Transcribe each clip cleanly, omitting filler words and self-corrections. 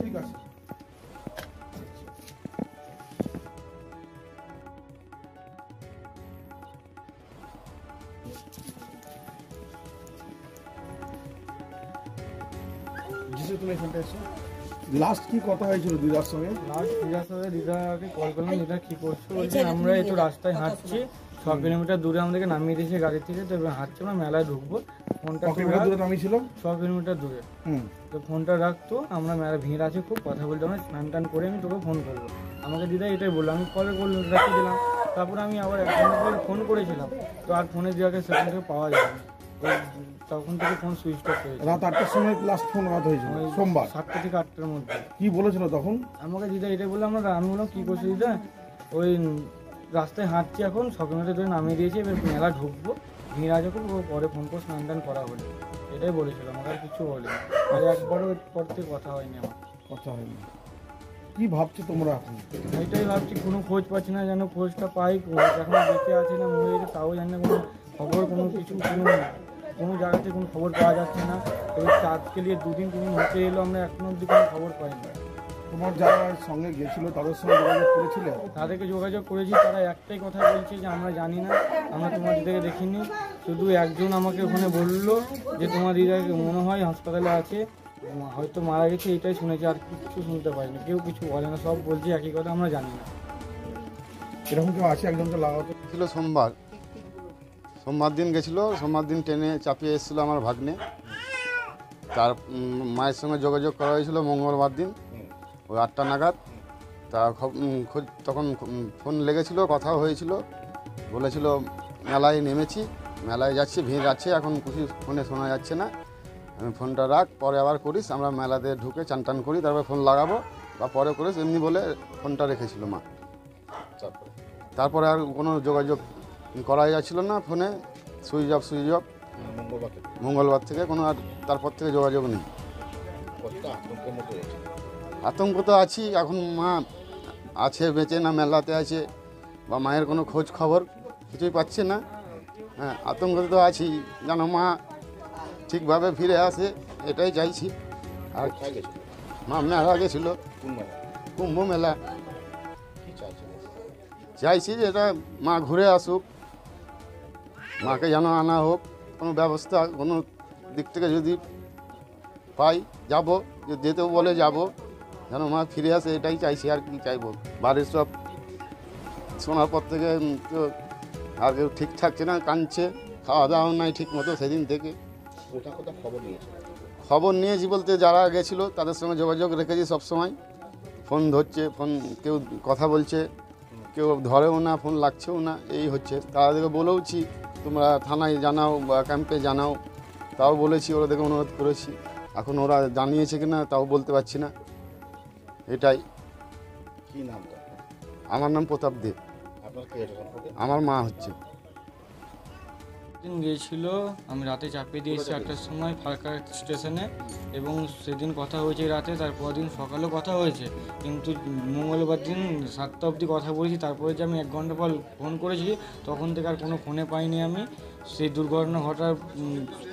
ঠিক আছে। তুমি এখানটা এসো। লাস্ট কি কথা হয়েছিল দিদার সঙ্গে? দিদাকে কল করলাম, দিদা কি করছো? বলছে আমরা এই তো রাস্তায় হাঁটছি, 6 কিলোমিটার দূরে আমাদেরকে নামিয়ে দিয়েছে গাড়ি থেকে, তো এবার হাঁটছি আমরা মেলায় ঢুকবো, ফোনটা দূরে নামিয়েছিল 6 কিলোমিটার দূরে। তো ফোনটা রাখতো, আমরা মেলা ভিড় আছে খুব, কথা বলতে আমরা স্নান টান করে আমি তোকে ফোন করবো। আমাকে দিদা এটাই বললো, আমি কলে করলাম, রেখে দিলাম। তারপরে আমি আবার 1 ঘন্টা পর ফোন করেছিলাম, তো আর ফোনের দিদাকে সেখান থেকে পাওয়া যায়নি, তখন থেকে ফোন সুইচ অফ হয়েছে। রাত 8টার সময় লাস্ট ফোন হয়েছিল, সোমবার 7টা থেকে 8টার মধ্যে। কি বলেছিল তখন? আমাকে দিদা এটাই বললাম, আমি বললাম কী করছি দিদা, ওই রাস্তায় হাঁটছি এখন, 6 কিলোমিটার ধরে নামিয়ে দিয়েছি, এবার মেলা ঢুকবো, ভিড় আছে খুব, পরে ফোন করে স্নান টান করা হলো, এটাই বলেছিল, আমাকে আর কিছু বলেনি। আর একবারও পর থেকে কথা হয়নি, আমার কথা হয়নি। কি ভাবছো তোমরা এখন? এটাই ভাবছি, কোনো খোঁজ পাচ্ছি না, যেন খোঁজটা পাই, এখন বেঁচে আছে না মরে গেছে তাও জানি না, কোনো খবর কোনো কিছু কোনো জায়গাতে কোনো খবর পাওয়া যাচ্ছে না। এবার আজকে নিয়ে 2 দিন 3 দিন হতে এলো, আমরা এখনো অবধি কোনো খবর পাইনি। তোমার যারা সঙ্গে গেছিল তাদের সঙ্গে যোগাযোগ করেছিলে? তাদেরকে যোগাযোগ করেছি, তারা একটাই কথা বলছে যে আমরা জানি না, আমরা তোমার দিদাকে দেখিনি। শুধু একজন আমাকে ওখানে বললো যে তোমার দিদাকে মনে হয় হাসপাতালে আছে, হয়তো মারা গেছে, এটাই শুনেছি, আর কিছু শুনতে পারিনি, কেউ কিছু বলে না, সব বলছে একই কথা, আমরা জানি না। এরকম কেউ আছে? একজনকে লাগাতো ছিল সোমবার দিন গেছিলো, সোমবার দিন ট্রেনে চাপিয়ে এসেছিলো আমার ভাগ্নে, তার মায়ের সঙ্গে যোগাযোগ করা হয়েছিল মঙ্গলবার দিন ওই 8টা নাগাদ। তা তখন ফোন লেগেছিলো, কথাও হয়েছিল, বলেছিল মেলায় নেমেছি, মেলায় যাচ্ছি, ভিড় আছে, এখন কিছু ফোনে শোনা যাচ্ছে না, আমি ফোনটা রাখ, পরে আবার করিস, আমরা মেলাতে ঢুকে চান টান করি, তারপরে ফোন লাগাবো বা পরে করিস, এমনি বলে ফোনটা রেখেছিল মা। তারপরে আর কোনো যোগাযোগ করা যাচ্ছিল না, ফোনে সুইচ অফ মঙ্গলবার থেকে কোনো, আর তারপর থেকে যোগাযোগ নেই। আতঙ্ক তো আছি, এখন মা আছে বেঁচে না মেলাতে আছে, বা মায়ের কোনো খোঁজ খবর কিছুই পাচ্ছে না। হ্যাঁ, আতঙ্ক তো আছি, যেন মা ঠিকভাবে ফিরে আসে, এটাই চাইছি। আর মা মেলা গেছিল, কুম্ভ মেলা, চাইছি যে এটা মা ঘুরে আসুক, মাকে যেন আনা হোক, কোনো ব্যবস্থা কোনো দিক থেকে যদি পাই যাব, যেতেও বলে যাব, যেন মা ফিরে আসে, এটাই চাইছি, আর কি চাইবো। বাড়ির সব শোনার পর থেকে তো আর কেউ ঠিক থাকছে না, কাঁদছে, খাওয়া দাওয়া নাই ঠিক মতো সেদিন থেকে। খবর নিয়েছি বলতে যারা গেছিলো তাদের সঙ্গে যোগাযোগ রেখেছি সবসময়, ফোন ধরছে, ফোন কেউ কথা বলছে, কেউ ধরেও না, ফোন লাগছেও না, এই হচ্ছে। তাদেরকে বলেওছি তোমরা থানায় জানাও বা ক্যাম্পে জানাও, তাও বলেছি, ওদেরকে অনুরোধ করেছি, এখন ওরা জানিয়েছে কিনা তাও বলতে পারছি না। এটাই। কি নাম? আমার নাম প্রতাপ দেব। আমার মা হচ্ছে। দিন গিয়েছিল, আমি রাতে চাপিয়ে দিয়েছি 8টার সময় ফারাক্কা স্টেশনে, এবং সেদিন কথা হয়েছে রাতে, তারপর দিন সকালেও কথা হয়েছে, কিন্তু মঙ্গলবার দিন 7টা অবধি কথা বলেছি, তারপরে যে আমি 1 ঘন্টা পর ফোন করেছি, তখন থেকে আর কোনো ফোনে পাইনি আমি। সেই দুর্ঘটনা ঘটার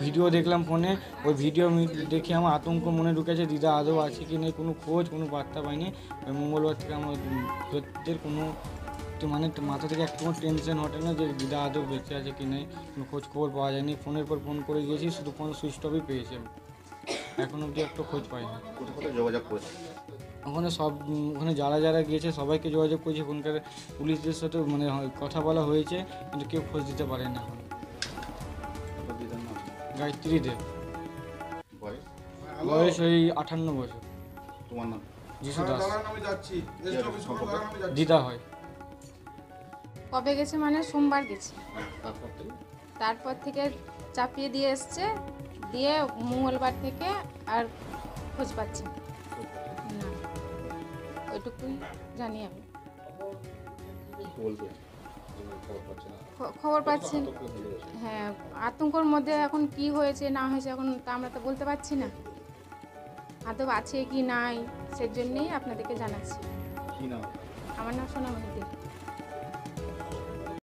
ভিডিও দেখলাম ফোনে, ওই ভিডিও দেখে আমার আতঙ্ক মনে ঢুকেছে, দিদা আদৌ আছে কি নেই, কোনো খোঁজ কোনো বার্তা পাইনি। ওই মঙ্গলবার থেকে আমার কোনো মানে মাথা থেকে একটু টেনশন হটে না যে দিদা আদৌ বেঁচে আছে কি নেই, কোনো খোঁজ খবর পাওয়া যায়নি। ফোনের পর ফোন করে গিয়েছি, শুধু ফোন সুইচ অফই পেয়েছি, এখন অবধি একটু খোঁজ পাইনি। যোগাযোগ করেছি ওখানে যারা গিয়েছে সবাইকে যোগাযোগ করেছে, ওখানকার পুলিশদের সাথে মানে কথা বলা হয়েছে, কিন্তু কেউ খোঁজ দিতে পারেনি এখন। গায়ত্রী দেব, বয়স ওই 58 বছর। তোমার নাম? যিশু দাস, দিদা হয়। কবে গেছে? মানে সোমবার গেছে, তারপর থেকে চাপিয়ে দিয়ে এসছে, দিয়ে মঙ্গলবার থেকে আর খোঁজ পাচ্ছে না, ওইটুকুই জানি আমি। খবর পাচ্ছি। হ্যাঁ, আতঙ্কর মধ্যে এখন কি হয়েছে না হয়েছে এখন তা আমরা তো বলতে পারছি না, আদব আছে কি নাই, সেজন্যই আপনাদেরকে জানাচ্ছি। কি নাম? আমার নাম সোনামণি দে।